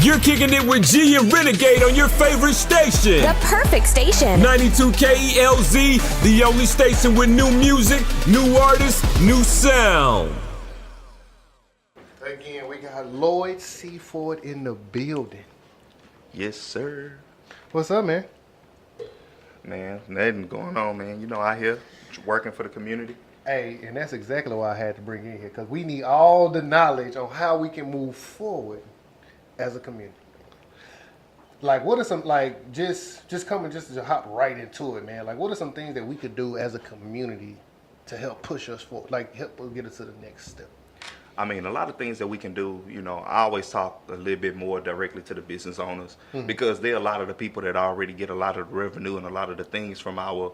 You're kicking it with G and Renegade on your favorite station. The perfect station. 92 KELZ, the only station with new music, new artists, new sound. Again, we got Lloyd Seaford in the building. Yes, sir. What's up, man? Man, nothing going on, man. You know, out here working for the community. Hey, and that's exactly why I had to bring you in here, because we need all the knowledge on how we can move forward as a community. Like, what are some, like, just to hop right into it, man. Like, what are some things that we could do as a community to help push us forward, like help us get us to the next step? I mean, a lot of things that we can do, you know, I always talk a little bit more directly to the business owners because they're a lot of the people that already get a lot of the revenue and a lot of the things from our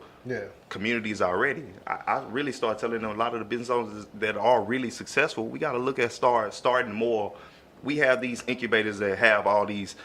communities already. I really start telling them a lot of the business owners that are really successful, we got to look at starting more. We have these incubators that have all these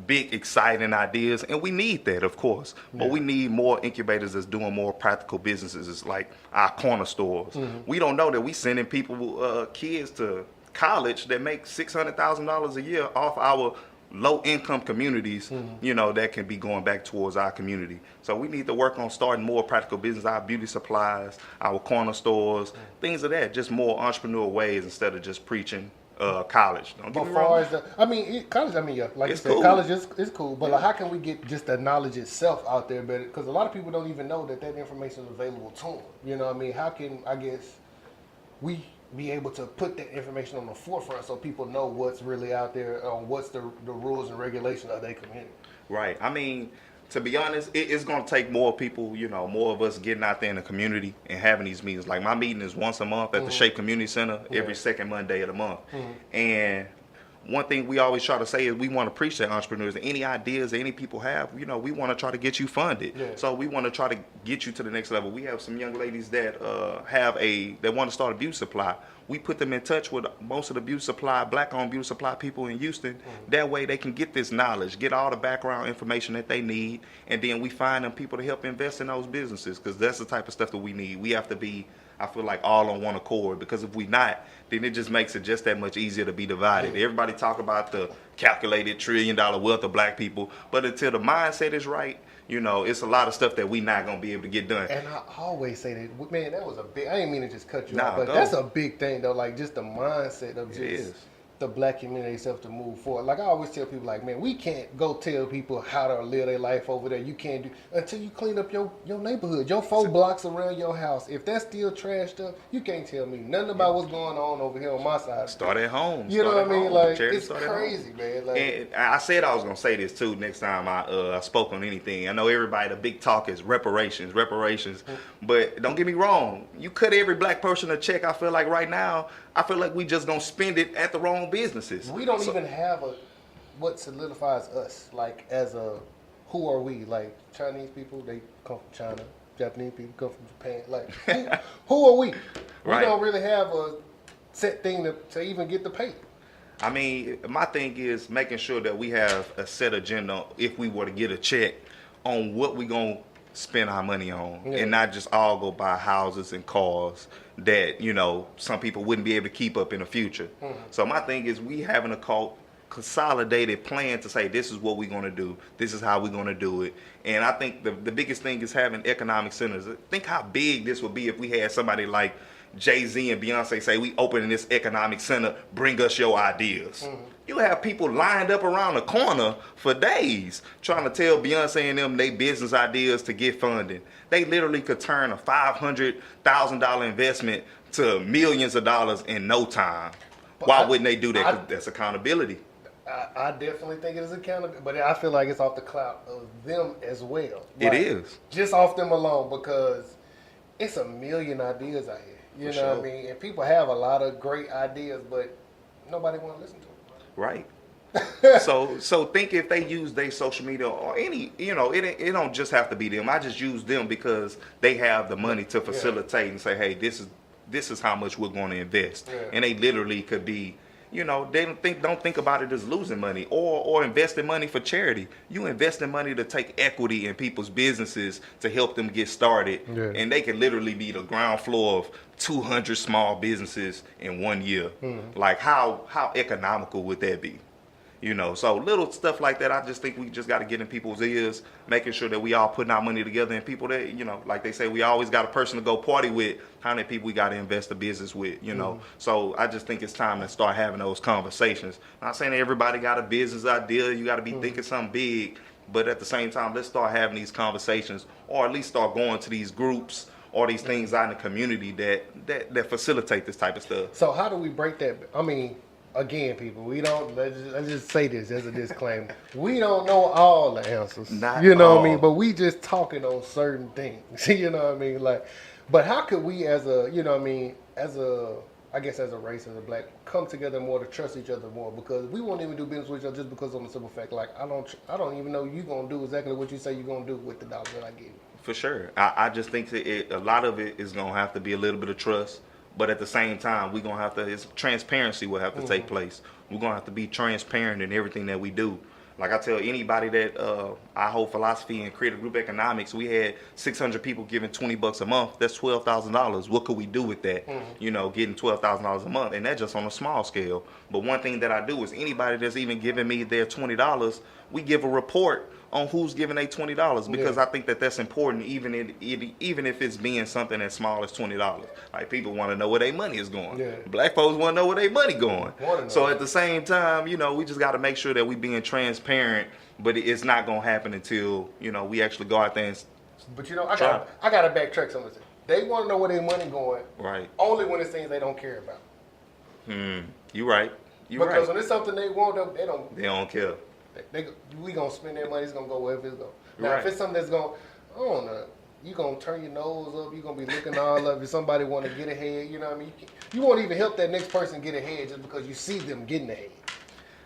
big, exciting ideas, and we need that, of course. But we need more incubators that's doing more practical businesses. It's like our corner stores. We don't know that we sending people, kids to college that make $600,000 a year off our low-income communities, you know, that can be going back towards our community. So we need to work on starting more practical business, our beauty supplies, our corner stores, things of that, just more entrepreneurial ways instead of just preaching college. Don't get me wrong. College, like you said, cool. college is cool, but like, how can we get just the knowledge itself out there better? Because a lot of people don't even know that information is available to them. You know what I mean? How can, I guess, we be able to put that information on the forefront so people know what's really out there, what's the rules and regulations of their community? Right. I mean, to be honest, it's going to take more people, you know, more of us getting out there in the community and having these meetings. Like, my meeting is once a month at the Shape Community Center every second Monday of the month. And one thing we always try to say is we want to preach to entrepreneurs. Any ideas that any people have, you know, we want to try to get you funded. So we want to try to get you to the next level. We have some young ladies that that want to start a beauty supply. We put them in touch with most of the beauty supply, black-owned beauty supply people in Houston. That way they can get this knowledge, get all the background information that they need, and then we find them people to help invest in those businesses, because that's the type of stuff that we need. We have to be, I feel like, all on one accord, because if we not, then it just makes it just that much easier to be divided. Everybody talk about the calculated $1 trillion wealth of black people, but until the mindset is right, you know, it's a lot of stuff that we not going to be able to get done. And I always say that, man, that was a big, I didn't mean to just cut you off, but that's a big thing, though, like just the mindset of just the black community itself to move forward. Like, I always tell people, like, man, we can't go tell people how to live their life over there. You can't do, until you clean up your neighborhood, your 4 blocks around your house. If that's still trashed up, you can't tell me nothing about what's going on over here on my side. Start at home. You know what I mean? Like, it's crazy, man. Like, and I said I was going to say this, too, next time I spoke on anything. I know everybody, the big talk is reparations. But don't get me wrong. You cut every black person a check, I feel like right now, I feel like we just going to spend it at the wrong businesses. We don't even have what solidifies us, like, as a, who are we? Like, Chinese people, they come from China. Japanese people come from Japan. Like, who are we? We don't really have a set thing to even get the pay. I mean, my thing is making sure that we have a set agenda if we were to get a check on what we going to spend our money on, and not just all go buy houses and cars that, you know, some people wouldn't be able to keep up in the future. So my thing is we having a consolidated plan to say this is what we're going to do, this is how we're going to do it. And I think the biggest thing is having economic centers. Think how big this would be if we had somebody like Jay-Z and Beyonce say, we opening this economic center, bring us your ideas. You have people lined up around the corner for days trying to tell Beyonce and them they business ideas to get funding. They literally could turn a $500,000 investment to millions of dollars in no time. But why wouldn't they do that? 'Cause that's accountability. I definitely think it is accountability, but I feel like it's off the clout of them as well. It is. Just off them alone, because it's a million ideas out here. You know what I mean? And people have a lot of great ideas, but nobody want to listen to them. Right. So think if they use their social media or any, you know, it don't just have to be them. I just use them because they have the money to facilitate and say, hey, this is how much we're going to invest. And they literally could be, you know, they don't think about it as losing money or investing money for charity. You investing money to take equity in people's businesses to help them get started, and they can literally be the ground floor of 200 small businesses in 1 year. Like how economical would that be? You know, so little stuff like that, I just think we just got to get in people's ears, making sure that we all putting our money together, and people that, you know, like they say, we always got a person to go party with. How many people we got to invest the business with, you know? So I just think it's time to start having those conversations. Not saying that everybody got a business idea, you got to be thinking something big, but at the same time, let's start having these conversations, or at least start going to these groups or these things out in the community that facilitate this type of stuff. So how do we break that? I mean, again, people, we don't, let's just say this as a disclaimer. We don't know all the answers. Not you know all. what I mean? But we just talking on certain things. You know what I mean? Like, but how could we as a, you know what I mean, I guess as a race, as a black, come together more to trust each other more? Because we won't even do business with each other just because of the simple fact, like, I don't even know you going to do exactly what you say you're going to do with the dollars that I give you. For sure. I just think that a lot of it is going to have to be a little bit of trust. But at the same time, we're going to have to, it's transparency will have to take place. We're going to have to be transparent in everything that we do. Like I tell anybody that our whole philosophy in creative group economics, we had 600 people giving $20 a month. That's $12,000. What could we do with that? You know, getting $12,000 a month, and that's just on a small scale. But one thing that I do is anybody that's even giving me their $20, we give a report on who's giving their $20, because I think that that's important, even if it's being something as small as $20. Like, people want to know where their money is going. Black folks want to know where their money going. So at the same time, you know, we just got to make sure that we being transparent, but it's not gonna happen until, you know, we actually go out there and. But you know, I gotta backtrack some of this. They want to know where their money going. Right. Only when it's things they don't care about. You right. Because when it's something they want, they don't care. We gonna spend that money. It's gonna go wherever it's going. Now, if it's something that's going, I don't know, you gonna turn your nose up. You gonna be looking all up. If somebody want to get ahead, you know what I mean. You won't even help that next person get ahead just because you see them getting ahead.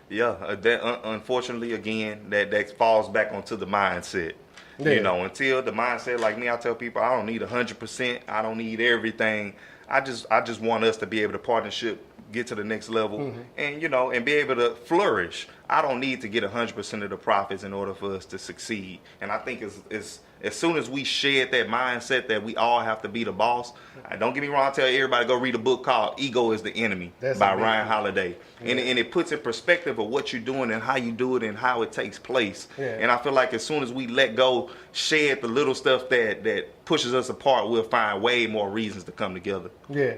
Yeah, that unfortunately, again, that falls back onto the mindset. You know, until the mindset, like me, I tell people I don't need 100%. I don't need everything. I just want us to be able to partnership, get to the next level, and, you know, and be able to flourish. I don't need to get 100% of the profits in order for us to succeed. And I think it's as soon as we shed that mindset that we all have to be the boss. Don't get me wrong, I tell everybody go read a book called Ego is the Enemy by Ryan Holiday. And it puts in perspective of what you're doing and how you do it and how it takes place. And I feel like as soon as we let go, shed the little stuff that pushes us apart, we'll find way more reasons to come together. Yeah.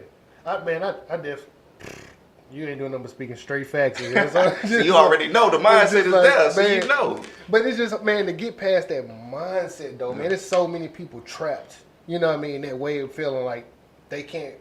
You ain't doing nothing but speaking straight facts. You already know the mindset is like, there, so you know. But it's just, man, to get past that mindset, though, man, there's so many people trapped. You know what I mean? That way of feeling like they can't,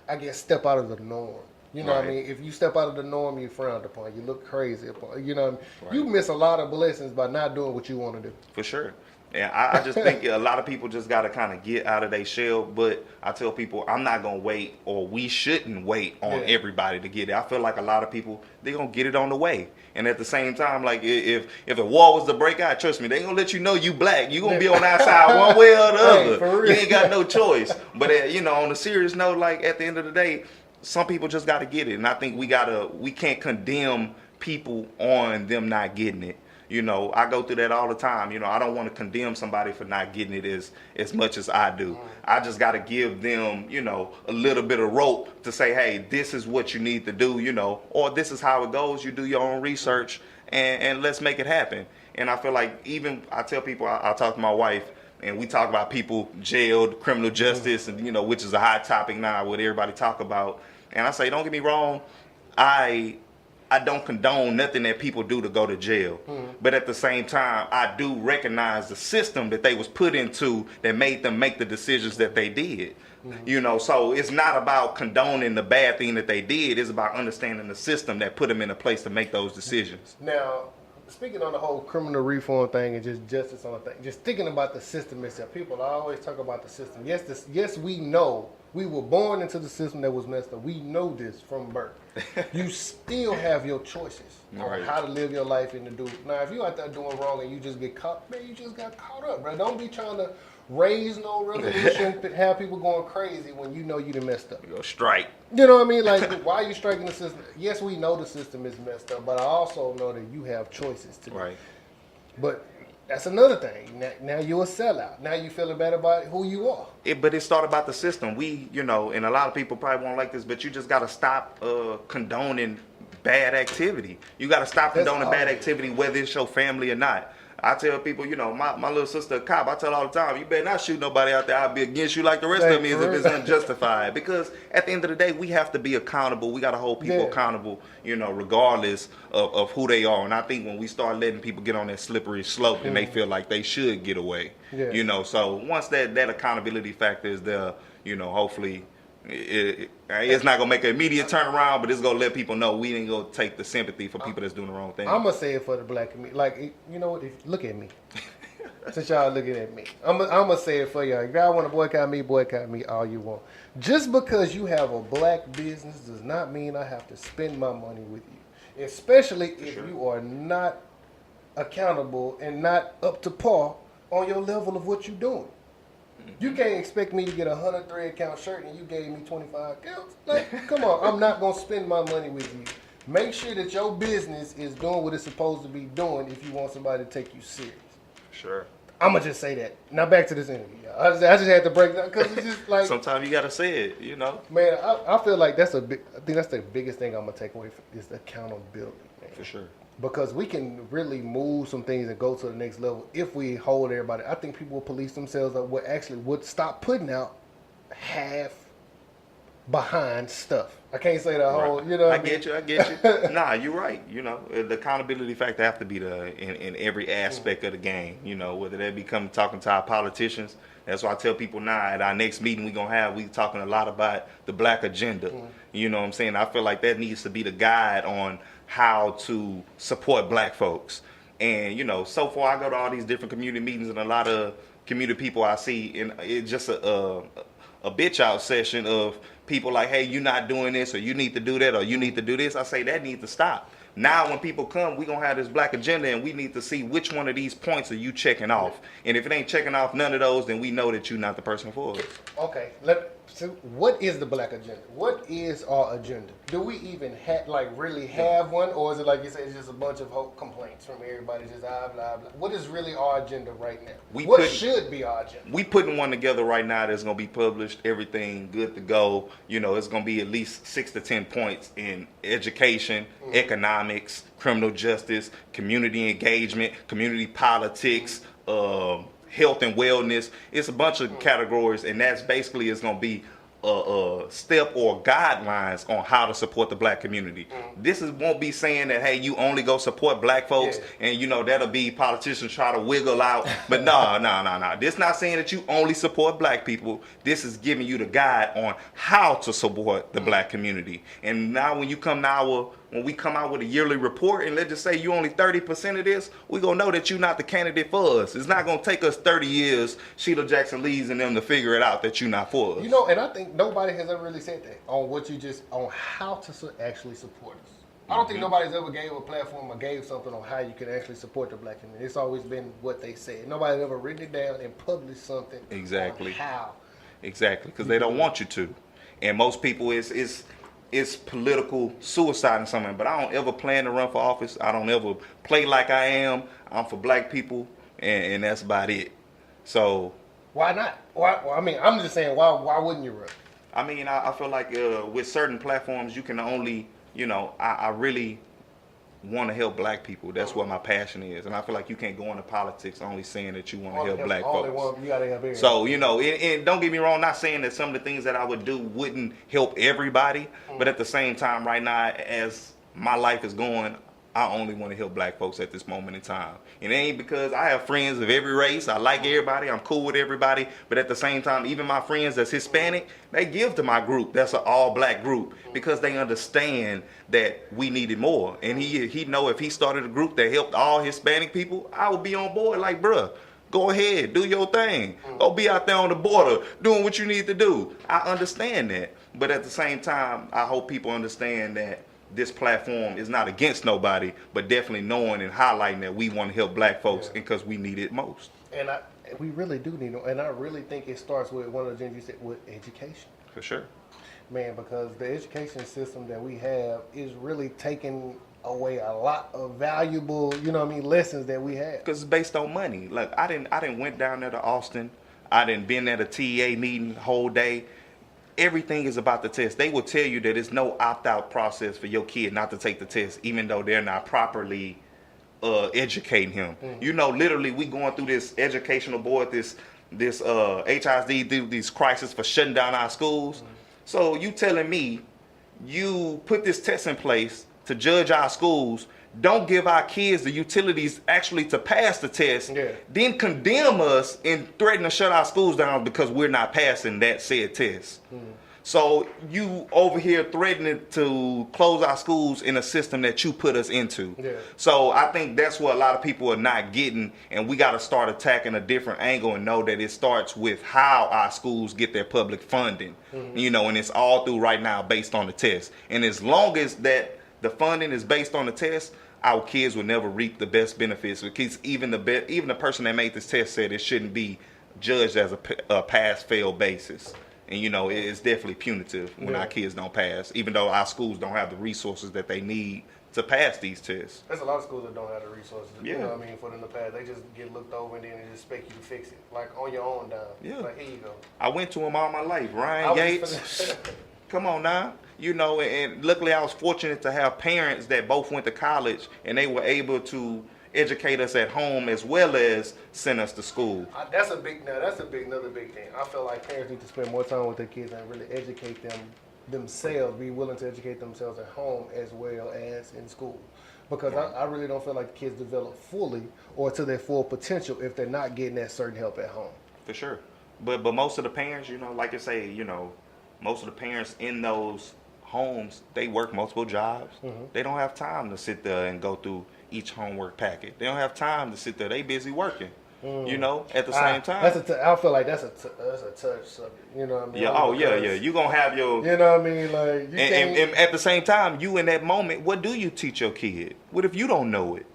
I guess, step out of the norm. You know what I mean? If you step out of the norm, you're frowned upon. You look crazy upon. You know what I mean? You miss a lot of blessings by not doing what you want to do. For sure. And I just think a lot of people just got to kind of get out of their shell. But I tell people, I'm not going to wait, or we shouldn't wait on everybody to get it. I feel like a lot of people, they're going to get it on the way. And at the same time, like, if a war was to break out, trust me, they going to let you know you black. You going to be on our side one way or the other. You ain't got no choice. But, you know, on a serious note, like, at the end of the day, some people just got to get it. And I think we can't condemn people on them not getting it. You know, I go through that all the time. You know, I don't want to condemn somebody for not getting it as much as I do. I just got to give them, you know, a little bit of rope to say, hey, this is what you need to do, you know, or this is how it goes. You do your own research and let's make it happen. And I feel like, even I tell people, I talk to my wife, and we talk about people jailed, criminal justice, and, you know, which is a hot topic now, what everybody talk about. And I say, don't get me wrong, I don't condone nothing that people do to go to jail. But at the same time, I do recognize the system that they was put into that made them make the decisions that they did. You know, so it's not about condoning the bad thing that they did. It's about understanding the system that put them in a place to make those decisions. Now, speaking on the whole criminal reform thing and just justice on the thing, just thinking about the system itself, people always talk about the system. Yes, we know we were born into the system that was messed up. We know this from birth. You still have your choices on how to live your life and to do. Now, if you out there doing wrong and you just get caught, man, you just got caught up, bro. Don't be trying to raise no revolution, have people going crazy when you know you done messed up. You go strike. You know what I mean? Like, why are you striking the system? Yes, we know the system is messed up, but I also know that you have choices to do. But that's another thing. Now you're a sellout. Now you feeling bad about who you are. But it started about the system. We, you know, and a lot of people probably won't like this, but you just got to stop condoning bad activity. You got to stop condoning bad activity, whether it's your family or not. I tell people, you know, my little sister a cop, I tell her all the time, you better not shoot nobody out there. I'll be against you like the rest of me if it's unjustified. Because at the end of the day, we have to be accountable. We got to hold people accountable, you know, regardless of who they are. And I think when we start letting people get on that slippery slope and they feel like they should get away, you know, so once that accountability factor is there, you know, hopefully it's not going to make an immediate turnaround, but it's going to let people know we ain't going to take the sympathy for people that's doing the wrong thing. I'm going to say it for the black community. Like, you know what? Look at me. Since y'all looking at me. I'm going to say it for y'all. If y'all want to boycott me all you want. Just because you have a black business does not mean I have to spend my money with you. Especially if you are not accountable and not up to par on your level of what you're doing. You can't expect me to get a 100 thread count shirt and you gave me 25 counts. Like, come on, I'm not going to spend my money with you. Make sure that your business is doing what it's supposed to be doing if you want somebody to take you serious. Sure. I'm going to just say that. Now back to this interview. I just had to break that because it's just like... Sometimes you got to say it, you know. Man, I feel like I think that's the biggest thing I'm going to take away is the accountability. Man. For sure. Because we can really move some things and go to the next level if we hold everybody. I think people will police themselves or would stop putting out half behind stuff. I can't say the whole, you know. I get you. Nah, you're right. You know, the accountability factor have to be in every aspect of the game. You know, whether that become talking to our politicians. That's why I tell people now at our next meeting we talking a lot about the black agenda. You know what I'm saying? I feel like that needs to be the guide on how to support black folks. And, you know, so far I go to all these different community meetings and a lot of community people I see, and it's just a bitch out session of people like, hey, you're not doing this, or you need to do that, or you need to do this. I say that needs to stop. Now when people come, we're going to have this black agenda, and we need to see which one of these points are you checking off. And if it ain't checking off none of those, then we know that you're not the person for it. Okay, so what is the black agenda? What is our agenda? Do we even really have one, or is it like you say, it's just a bunch of complaints from everybody, just blah, blah, blah? What is really our agenda right now? What should be our agenda? We putting one together right now that's going to be published, everything good to go. You know, it's going to be at least 6 to 10 points in education, economics, criminal justice, community engagement, community politics, health and wellness. It's a bunch of categories, and that's basically it's going to be a step or guidelines on how to support the black community. This won't be saying that, hey, you only go support black folks, and you know that'll be politicians try to wiggle out. But no. This not saying that you only support black people. This is giving you the guide on how to support the black community. And now when you come when we come out with a yearly report and let's just say you only 30% of this, we're going to know that you're not the candidate for us. It's not going to take us 30 years, Sheila Jackson Lee's and them to figure it out that you're not for us. You know, and I think nobody has ever really said that on how to actually support us. I don't think nobody's ever gave a platform or gave something on how you can actually support the black community. It's always been what they said. Nobody's ever written it down and published something on how. Exactly, because they don't want you to. And most people, it's political suicide and something, but I don't ever plan to run for office. I don't ever play like I am. I'm for black people, and that's about it. So why not? I mean, I'm just saying, why wouldn't you run? I mean, I feel like with certain platforms, you can only, you know, I really want to help black people. That's what my passion is, and I feel like you can't go into politics only saying that you want to help black folks. You gotta help so you know, and don't get me wrong, not saying that some of the things that I would do wouldn't help everybody, but at the same time, right now, as my life is going, I only want to help black folks at this moment in time. And it ain't because I have friends of every race. I like everybody. I'm cool with everybody. But at the same time, even my friends that's Hispanic, they give to my group. That's an all-black group because they understand that we needed more. And he know if he started a group that helped all Hispanic people, I would be on board like, bruh, go ahead, do your thing. Go be out there on the border doing what you need to do. I understand that. But at the same time, I hope people understand that this platform is not against nobody, but definitely knowing and highlighting that we want to help black folks because we need it most. And we really do need it. And I really think it starts with one of the things you said, with education. For sure. Man, because the education system that we have is really taking away a lot of valuable, lessons that we have. Because it's based on money. Like I didn't went down there to Austin. I didn't been at a TEA meeting the whole day. everything is about the test. They will tell you that it's no opt-out process for your kid not to take the test, even though they're not properly educating him. Literally, we going through this educational board, this HISD, these crises for shutting down our schools. So you telling me you put this test in place to judge our schools, don't give our kids the utilities actually to pass the test, then condemn us and threaten to shut our schools down because we're not passing that said test. So you over here threatening to close our schools in a system that you put us into. So I think that's what a lot of people are not getting, and we got to start attacking a different angle and know that it starts with how our schools get their public funding. And it's all through right now based on the test. And as long as that the funding is based on the test, our kids will never reap the best benefits, because even the person that made this test said it shouldn't be judged as a pass-fail basis. And it's definitely punitive when our kids don't pass, even though our schools don't have the resources that they need to pass these tests. There's a lot of schools that don't have the resources, you know what I mean, for them to pass. They just get looked over and then they just expect you to fix it, like on your own dime. Like, here you go. I went to them all my life. Ryan Yates. Come on now. And luckily I was fortunate to have parents that both went to college, and they were able to educate us at home as well as send us to school. That's another big thing. I feel like parents need to spend more time with their kids and really educate them themselves, be willing to educate themselves at home as well as in school. Because I really don't feel like the kids develop fully or to their full potential if they're not getting that certain help at home. For sure. But most of the parents, like I say, most of the parents in those homes, they work multiple jobs. They don't have time to sit there and go through each homework packet. They don't have time to sit there. They busy working. At the same time. I feel like that's a touch subject. You know what I mean? Yeah. You gonna have your. You know what I mean? Like, and at the same time, you in that moment, what do you teach your kid? What if you don't know it?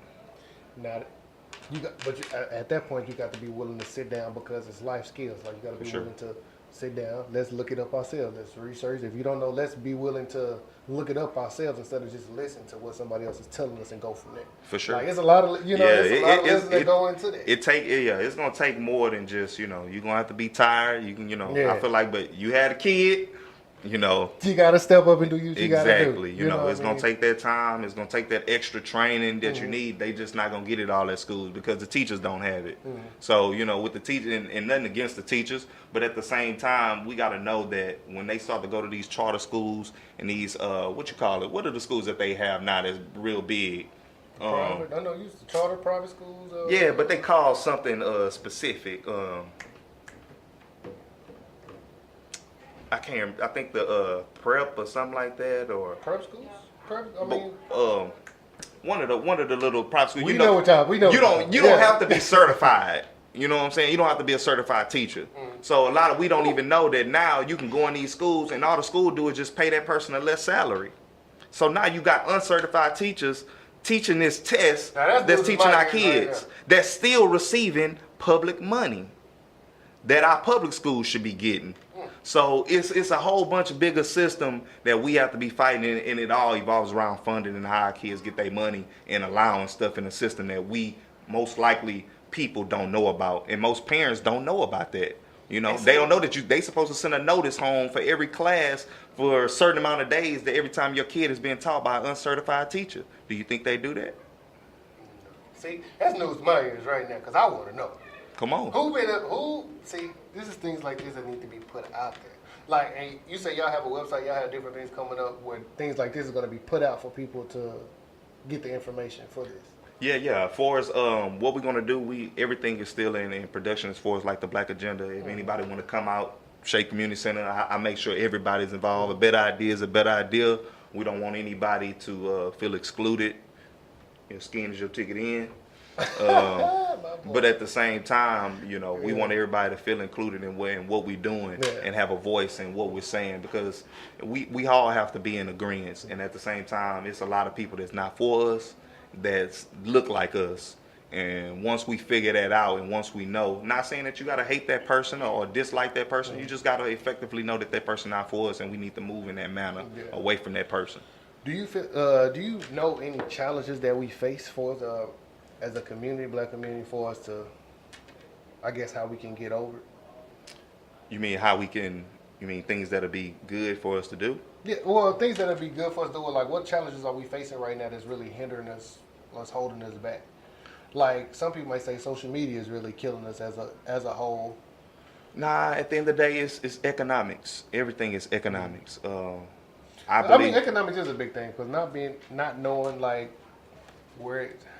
At that point, you got to be willing to sit down, because it's life skills. Like, you got to be willing to sit down. Let's look it up ourselves. Let's research. If you don't know, let's be willing to look it up ourselves instead of just listen to what somebody else is telling us and go from there. For sure. Like, it's a lot of lessons that go into that. It's gonna take more than just you're gonna have to be tired. You can I feel like, but you had a kid. You got to step up and do what you got to do. Exactly. It's going to take that time. It's going to take that extra training that you need. They just not going to get it all at schools because the teachers don't have it. So, with the teachers, and nothing against the teachers, but at the same time, we got to know that when they start to go to these charter schools and these, what are the schools that they have now that's real big? Private, I know you used to charter private schools. Yeah, but they call something specific. I can't. I think the prep or something like that, or prep schools. One of the little private schools. We know what y'all. You don't have to be certified. You know what I'm saying? You don't have to be a certified teacher. So we don't even know that now you can go in these schools and all the school do is just pay that person a less salary. So now you got uncertified teachers teaching this test that's teaching our kids that's still receiving public money that our public schools should be getting. So it's a whole bunch of bigger system that we have to be fighting, and it all evolves around funding and how our kids get their money and allowing stuff in the system that we most likely people don't know about, and most parents don't know about that. They don't know that they supposed to send a notice home for every class for a certain amount of days that every time your kid is being taught by an uncertified teacher. Do you think they do that? See, that's news to my ears right now, because I want to know. Come on. See, this is things like this that need to be put out there. Like, and you say y'all have a website, y'all have different things coming up where things like this is going to be put out for people to get the information for this. Yeah. As far as what we're going to do, everything is still in production as far as like the Black Agenda. If anybody want to come out, Shake Community Center, I make sure everybody's involved. A better idea is a better idea. We don't want anybody to feel excluded. Skin is your ticket in. But at the same time, we want everybody to feel included in what we're doing and have a voice in what we're saying, because we all have to be in agreement. And at the same time, it's a lot of people that's not for us, that look like us. And once we figure that out, and once we know, not saying that you got to hate that person or dislike that person, you just got to effectively know that person not for us, and we need to move in that manner away from that person. Do you know any challenges that we face for as a community, Black community, for us to, I guess, how we can get over it? You mean how we can You mean things that'll be good for us to do? Yeah, well, things that'll be good for us to do. Like, what challenges are we facing right now that's really hindering us, holding us back? Like, some people might say social media is really killing us as a whole. Nah, at the end of the day, it's economics. Everything is economics. I mean, economics is a big thing because not knowing like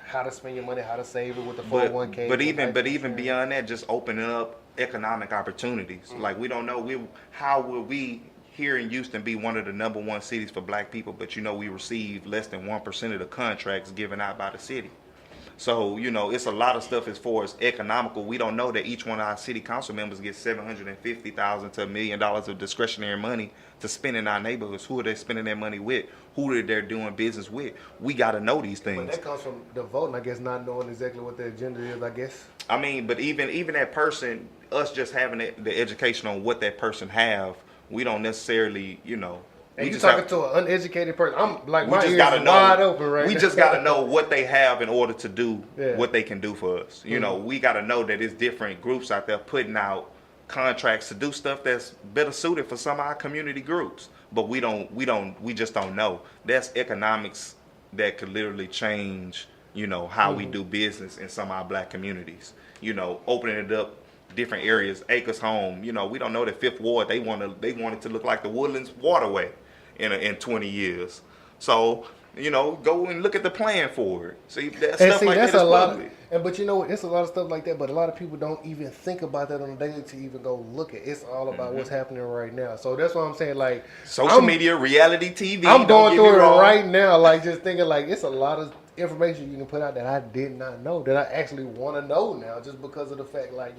how to spend your money, how to save it with the 401k. But even beyond that, just opening up economic opportunities. Like we don't know how will we here in Houston be one of the #1 cities for black people, but we receive less than 1% of the contracts given out by the city. So, it's a lot of stuff as far as economical. We don't know that each one of our city council members gets $750,000 to $1 million of discretionary money to spend in our neighborhoods. Who are they spending their money with? Who are they doing business with? We got to know these things. But that comes from the voting, I guess, not knowing exactly what their agenda is, I guess. I mean, but even that person, us just having the education on what that person have, we don't necessarily, And you talking to an uneducated person. I'm like, my ears are wide open right now. We just got to know what they have in order to do what they can do for us. We got to know that there's different groups out there putting out contracts to do stuff that's better suited for some of our community groups. But we just don't know. That's economics that could literally change, how we do business in some of our black communities. Opening it up different areas, Acres Home. We don't know that Fifth Ward, they want it to look like the Woodlands Waterway in 20 years. So, go and look at the plan for it. See, that's a lot. But it's a lot of stuff like that. But a lot of people don't even think about that on a daily to even go look at. It's all about what's happening right now. So that's what I'm saying. Like social media, reality TV. I'm going through it right now. Like just thinking like it's a lot of information you can put out that I did not know that I actually want to know now, just because of the fact like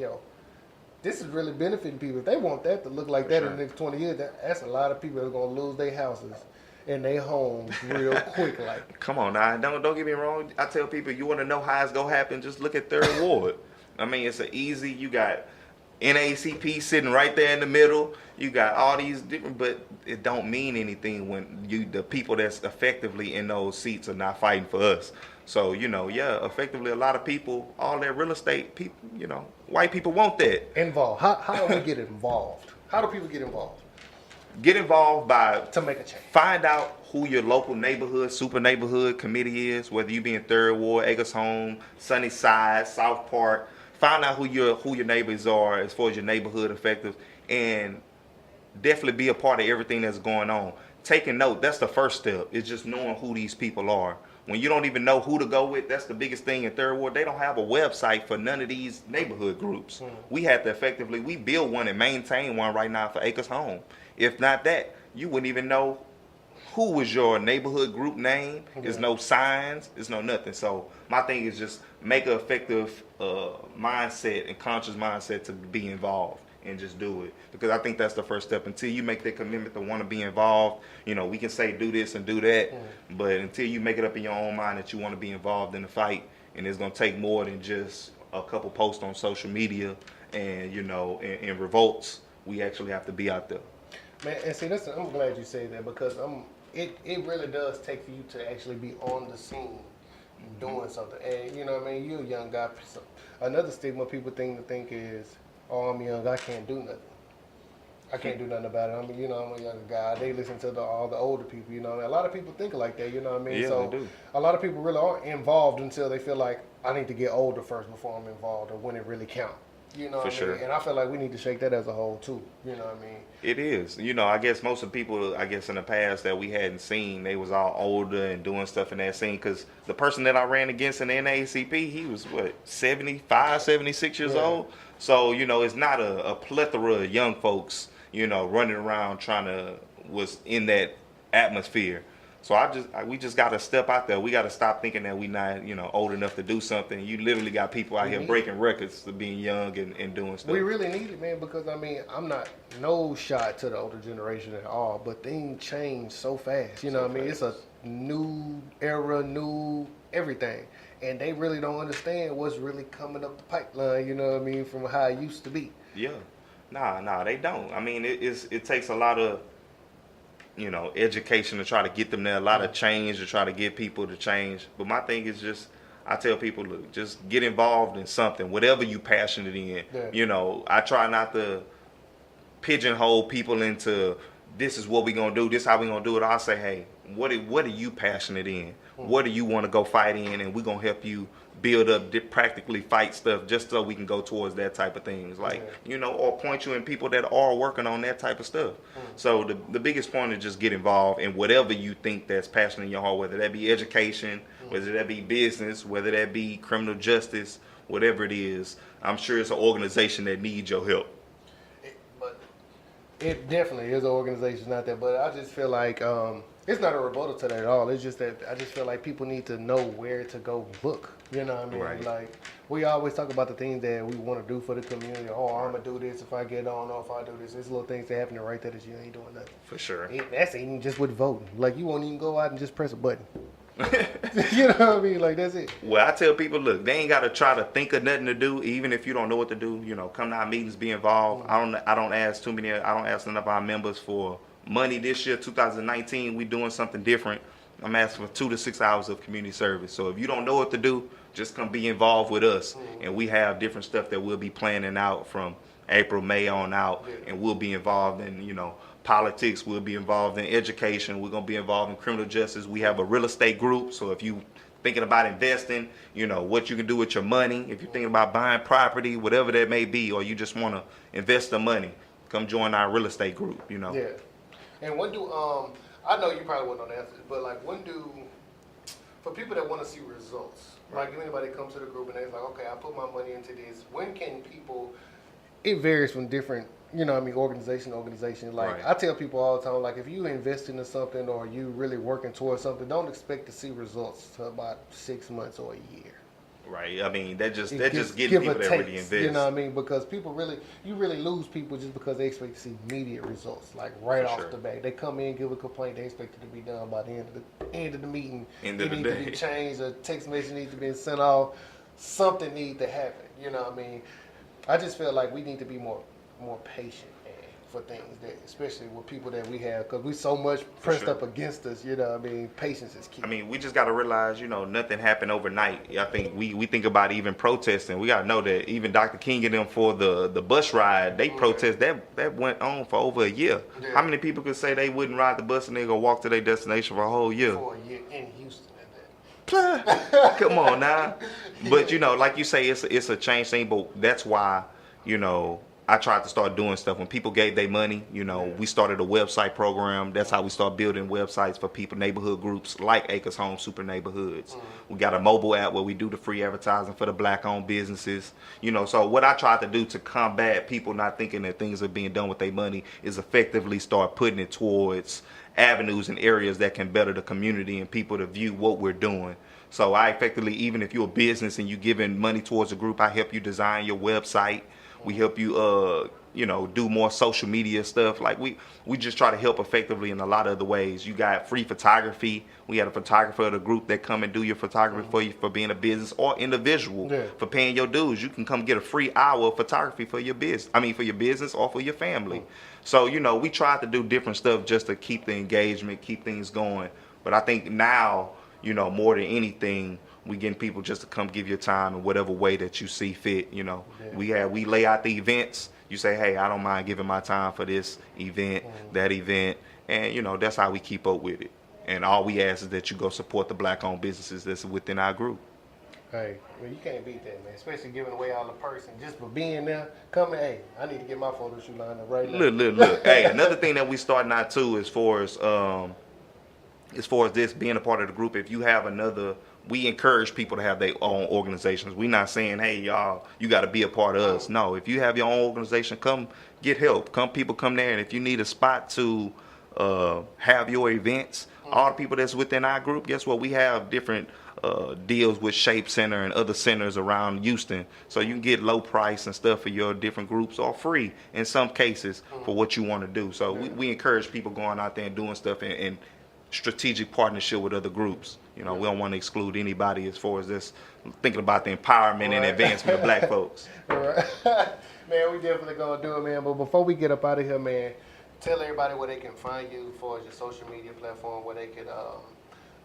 this is really benefiting people. If they want that to look like that in the next 20 years, that's a lot of people that are going to lose their houses and their homes real quick. Like, come on now, don't get me wrong. I tell people, you want to know how it's going to happen, just look at Third Ward. I mean, it's you got NAACP sitting right there in the middle. You got all these different, but it don't mean anything when the people that's effectively in those seats are not fighting for us. So, effectively a lot of people, all that real estate people, white people want that. Involved. How do we get involved? How do people get involved? Get involved to make a change. Find out who your local neighborhood, super neighborhood committee is, whether you be in Third Ward, Acres Home, Sunnyside, South Park. Find out who your neighbors are as far as your neighborhood effective, and definitely be a part of everything that's going on. Taking note, that's the first step. It's just knowing who these people are. When you don't even know who to go with, that's the biggest thing in Third Ward. They don't have a website for none of these neighborhood groups. We had to we build one and maintain one right now for Acres Home. If not that, you wouldn't even know who was your neighborhood group name. There's no signs. There's no nothing. So my thing is just make an effective mindset and conscious mindset to be involved and just do it. Because I think that's the first step. Until you make that commitment to want to be involved, we can say do this and do that. But until you make it up in your own mind that you want to be involved in the fight, and it's going to take more than just a couple posts on social media and, and revolts, we actually have to be out there. Man, and see, I'm glad you say that because it really does take for you to actually be on the scene doing something. And you're a young guy. So another stigma people think is, oh, I'm young, I can't do nothing. I can't do nothing about it. I'm a young guy. They listen to all the older people, A lot of people think like that, Yeah, so they do. A lot of people really aren't involved until they feel like I need to get older first before I'm involved or when it really counts. For sure. And I feel like we need to shake that as a whole too. It is. I guess most of the people, in the past that we hadn't seen, they was all older and doing stuff in that scene. Because the person that I ran against in the NAACP, he was 75, 76 years old. So, it's not a plethora of young folks, running around was in that atmosphere. So we just got to step out there. We got to stop thinking that we not, old enough to do something. You literally got people out here breaking records for being young and doing stuff. We really need it, man, because I'm not no shot to the older generation at all, but things change so fast. It's a new era, new everything. And they really don't understand what's really coming up the pipeline, from how it used to be. Yeah. Nah, they don't. It takes a lot of education to try to get them there, a lot of change to try to get people to change. But my thing is just, I tell people, look, just get involved in something, whatever you passionate in. I try not to pigeonhole people into this is what we gonna do, this how we gonna do it. I'll say, hey, what are you passionate in? What do you want to go fight in? And we're gonna help you build up, practically fight stuff, just so we can go towards that type of things, like or point you in people that are working on that type of stuff. So the biggest point is just get involved in whatever you think that's passionate in your heart, whether that be education, whether that be business, whether that be criminal justice, whatever it is. I'm sure it's an organization that needs your help. It definitely is an organization out there, but I just feel like it's not a rebuttal to that at all. It's just that I just feel like people need to know where to go look. You know what I mean? Right. Like, we always talk about the things that we want to do for the community. Oh, I'm going to do this if I get on, or if I do this. There's little things that happen right there that you ain't doing nothing. For sure. That's even just with voting. Like, you won't even go out and just press a button. You know what I mean? Like, that's it. Well, I tell people, look, they ain't got to try to think of nothing to do, even if you don't know what to do. Come to our meetings, be involved. I don't ask none of our members for money this year. 2019, we doing something different. I'm asking for 2 to 6 hours of community service. So if you don't know what to do, just come be involved with us. And we have different stuff that we'll be planning out from April, May on out, and we'll be involved in, politics. We'll be involved in education. We're going to be involved in criminal justice. We have a real estate group. So if you thinking about investing, what you can do with your money. If you're thinking about buying property, whatever that may be, or you just want to invest the money, come join our real estate group, Yeah. And when do, I know you probably wouldn't know the answer, but like for people that want to see results, like if anybody comes to the group and they're like, okay, I put my money into this, when can people, it varies from different, organization to organization. Like, I tell people all the time, like, if you invest into something or you really working towards something, don't expect to see results to about 6 months or a year. Right. I mean, that just getting people that really invest. You know what I mean? Because you really lose people just because they expect to see immediate results, like right off the bat. They come in, give a complaint, they expect it to be done by the end of the meeting. It needs to be changed, a text message needs to be sent off, something needs to happen. You know what I mean? I just feel like we need to be more patient for things, that, especially with people that we have, because we so much pressed up against us. You know what I mean? Patience is key. I mean, we just got to realize, nothing happened overnight. I think we think about even protesting. We got to know that even Dr. King and them for the bus ride, they protest, that went on for over a year. Yeah. How many people could say they wouldn't ride the bus and they go walk to their destination for a whole year? For a year in Houston at that. Come on now. But, like you say, it's a change thing, but that's why, I tried to start doing stuff. When people gave their money, we started a website program. That's how we start building websites for people, neighborhood groups like Acres Home Super Neighborhoods. We got a mobile app where we do the free advertising for the black-owned businesses. So what I tried to do to combat people not thinking that things are being done with their money is effectively start putting it towards avenues and areas that can better the community and people to view what we're doing. So I effectively, even if you're a business and you're giving money towards a group, I help you design your website. We help you, do more social media stuff. Like we just try to help effectively in a lot of other ways. You got free photography. We had a photographer of the group that come and do your photography for you for being a business or individual for paying your dues. You can come get a free hour of photography for your business. For your business or for your family. So, we try to do different stuff just to keep the engagement, keep things going. But I think now, more than anything, we getting people just to come give your time in whatever way that you see fit. We lay out the events. You say, hey, I don't mind giving my time for this event, that event, and that's how we keep up with it. And all we ask is that you go support the black-owned businesses that's within our group. Hey, well, you can't beat that, man. Especially giving away all the person just for being there. Come, hey, I need to get my photo shoot lined up right now. Look. Hey, another thing that we starting out too, as far as this being a part of the group, if you have we encourage people to have their own organizations. We're not saying, hey, y'all, you got to be a part of us. No, if you have your own organization, come get help. People come there, and if you need a spot to have your events, all the people that's within our group, guess what? We have different deals with Shape Center and other centers around Houston. So you can get low price and stuff for your different groups, or free in some cases for what you want to do. So we encourage people going out there and doing stuff and strategic partnership with other groups. We don't want to exclude anybody as far as this, thinking about the empowerment and advancement of black folks. Right. Man, we definitely going to do it, man. But before we get up out of here, man, tell everybody where they can find you as far as your social media platform, where they could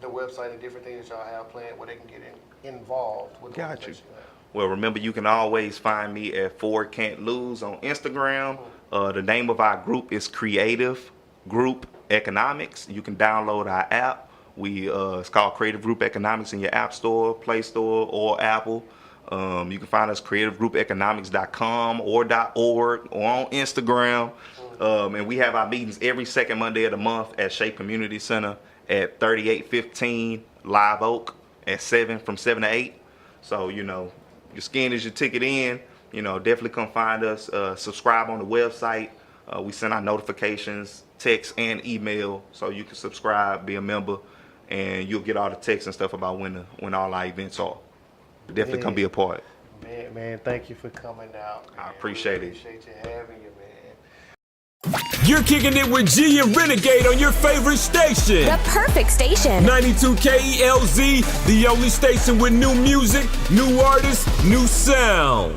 the website and different things that y'all have planned where they can get involved with the organization? Well, remember, you can always find me at Ford Can't Lose on Instagram. The name of our group is Creative Group Economics. You can download our app. It's called Creative Group Economics in your App Store, Play Store, or Apple. You can find us creativegroupeconomics.com or .org or on Instagram. And we have our meetings every second Monday of the month at Shape Community Center at 3815 Live Oak at 7 from 7 to 8. So, you know, your skin is your ticket in. You know, definitely come find us. Subscribe on the website. We send out notifications, text, and email, so you can subscribe, be a member, and you'll get all the texts and stuff about when all our events are. Definitely come be a part. Man, thank you for coming out. Man. I appreciate it. Appreciate you having you, man. You're kicking it with G and Renegade on your favorite station. The perfect station. 92 KELZ, the only station with new music, new artists, new sound.